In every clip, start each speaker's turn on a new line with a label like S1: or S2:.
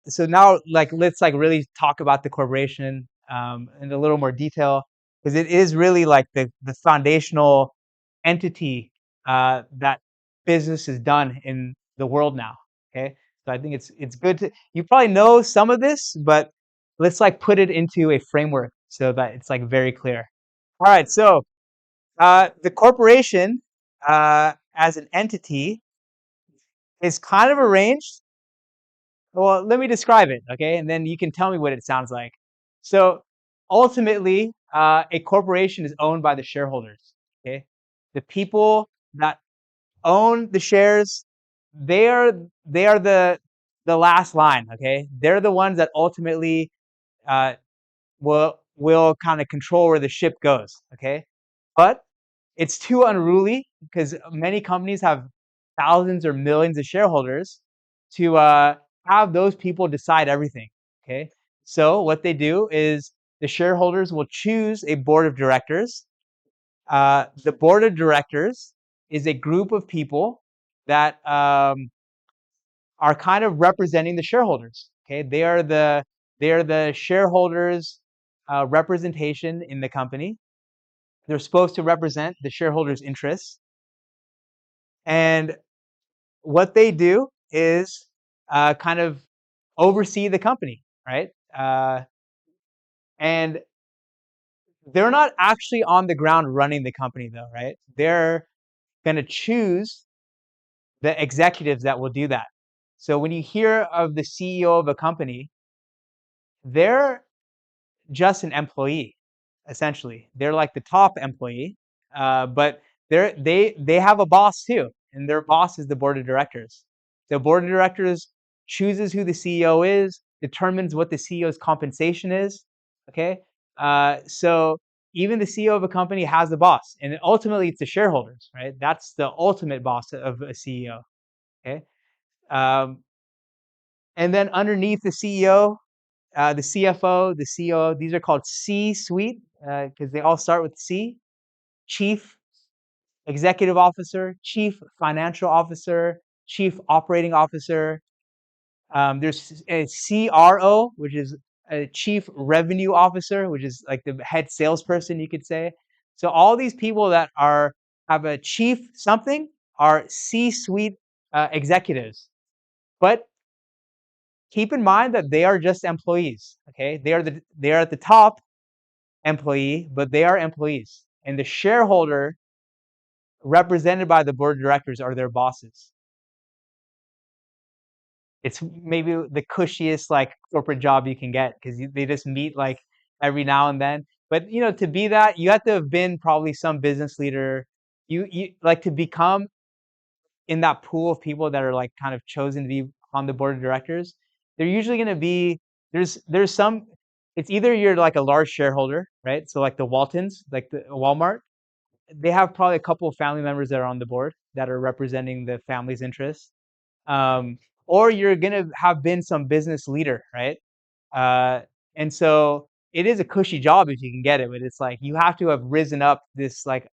S1: so now like let's like really talk about the corporation in a little more detail because it is really like the foundational entity that business is done in the world now. Okay, so I think it's good to you probably know some of this, but let's like put it into a framework so that it's like very clear. All right, so the corporation as an entity is kind of arranged. Well, let me describe it, okay? And then you can tell me what it sounds like. So ultimately, a corporation is owned by the shareholders, okay? The people that own the shares, they are they are the last line, okay? They're the ones that ultimately uh, will kind of control where the ship goes, okay? But it's too unruly because many companies have thousands or millions of shareholders to have those people decide everything. Okay, so what they do is the shareholders will choose a board of directors. The board of directors is a group of people that are kind of representing the shareholders. Okay, they are the shareholders' representation in the company. They're supposed to represent the shareholders' interests. And what they do is kind of oversee the company, right? And they're not actually on the ground running the company, though, right? They're going to choose the executives that will do that. So when you hear of the CEO of a company, they're just an employee, essentially. They're like the top employee, but they have a boss too, and their boss is the board of directors. The board of directors chooses who the CEO is, determines what the CEO's compensation is. Okay, so even the CEO of a company has a boss, and ultimately it's the shareholders, right? That's the ultimate boss of a CEO. Okay, um, and then underneath the CEO, the CFO, the COO, these are called C-suite because they all start with C. Chief Executive Officer, Chief Financial Officer, Chief Operating Officer. There's a CRO, which is a Chief Revenue Officer, which is like the head salesperson, you could say. So all these people that are have a chief something are C-suite executives. But keep in mind that they are just employees. Okay, they are at the top employee, but they are employees, and the shareholder represented by the board of directors are their bosses. It's maybe the cushiest like corporate job you can get because they just meet like every now and then. But to be that, you have to have been probably some business leader. You like to become in that pool of people that are like kind of chosen to be on the board of directors. They're usually going to be there's some. It's either you're like a large shareholder, right? So like the Waltons, like the Walmart, they have probably a couple of family members that are on the board that are representing the family's interests. Um, or you're gonna have been some business leader, right? Uh, and so it is a cushy job if you can get it, but it's like you have to have risen up this like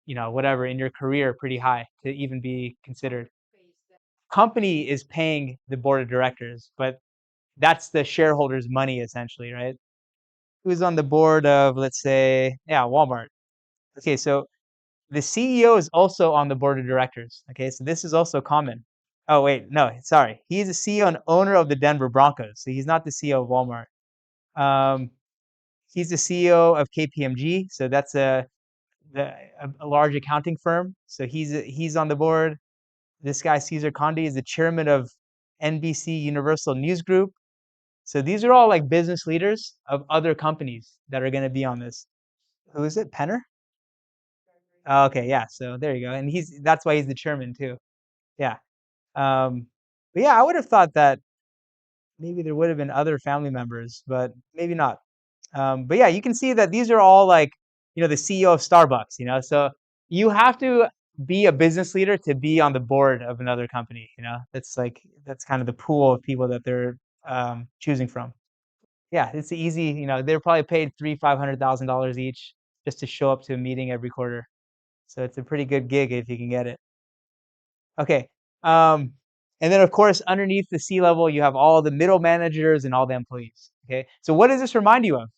S1: whatever in your career pretty high to even be considered. Company is paying the board of directors, but that's the shareholders' money essentially, right? Who's on the board of, let's say, yeah, Walmart. Okay, so the CEO is also on the board of directors. Okay, so this is also common. Oh wait, no, sorry. He's the CEO and owner of the Denver Broncos. So he's not the CEO of Walmart. Um, he's the CEO of KPMG. So that's a large accounting firm. So he's on the board. This guy Caesar Conde is the chairman of NBC Universal News Group. So these are all like business leaders of other companies that are going to be on this. Who is it? Penner? Oh, okay, yeah. So there you go. And that's why he's the chairman too. Yeah. Um, but yeah, I would have thought that maybe there would have been other family members, but maybe not. But yeah, you can see that these are all like, the CEO of Starbucks. So you have to be a business leader to be on the board of another company. That's kind of the pool of people that they're choosing from. Yeah, it's easy. They're probably paid $500,000 each just to show up to a meeting every quarter. So it's a pretty good gig if you can get it. Okay. Um, And then, of course, underneath the C-level, you have all the middle managers and all the employees. Okay. So what does this remind you of?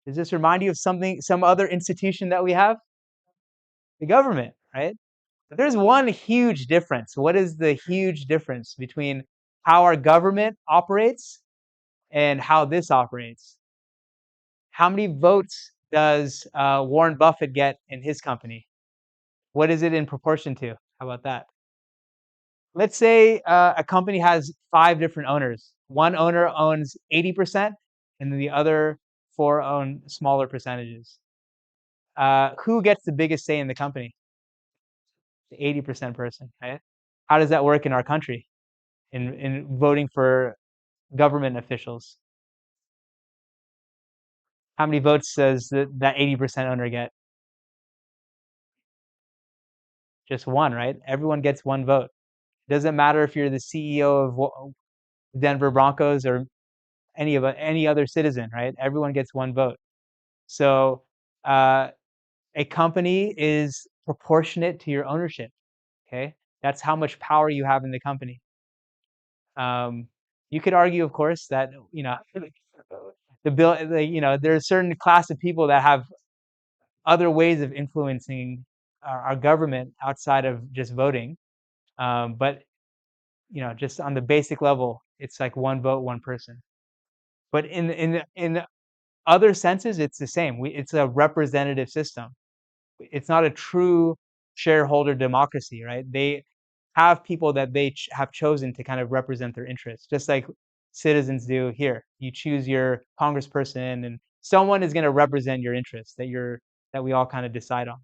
S1: Does this remind you of something, some other institution that we have? The government, right? There's one huge difference. What is the huge difference between how our government operates and how this operates? How many votes does Warren Buffett get in his company? What is it in proportion to? How about that? Let's say a company has five different owners. One owner owns 80%, and then the other four own smaller percentages. Who gets the biggest say in the company? The 80% person, right? How does that work in our country in voting for government officials? How many votes does that 80% owner get? Just one, right? Everyone gets one vote. Doesn't matter if you're the CEO of Denver Broncos or any other citizen, right? Everyone gets one vote. So uh, a company is proportionate to your ownership. Okay, that's how much power you have in the company. You could argue, of course, that there's a certain class of people that have other ways of influencing our government outside of just voting. But just on the basic level, it's like one vote, one person. But in other senses, it's the same. It's a representative system. It's not a true shareholder democracy, right? They have people that they have chosen to kind of represent their interests, just like citizens do here. You choose your congressperson, and someone is going to represent your interests that we all kind of decide on.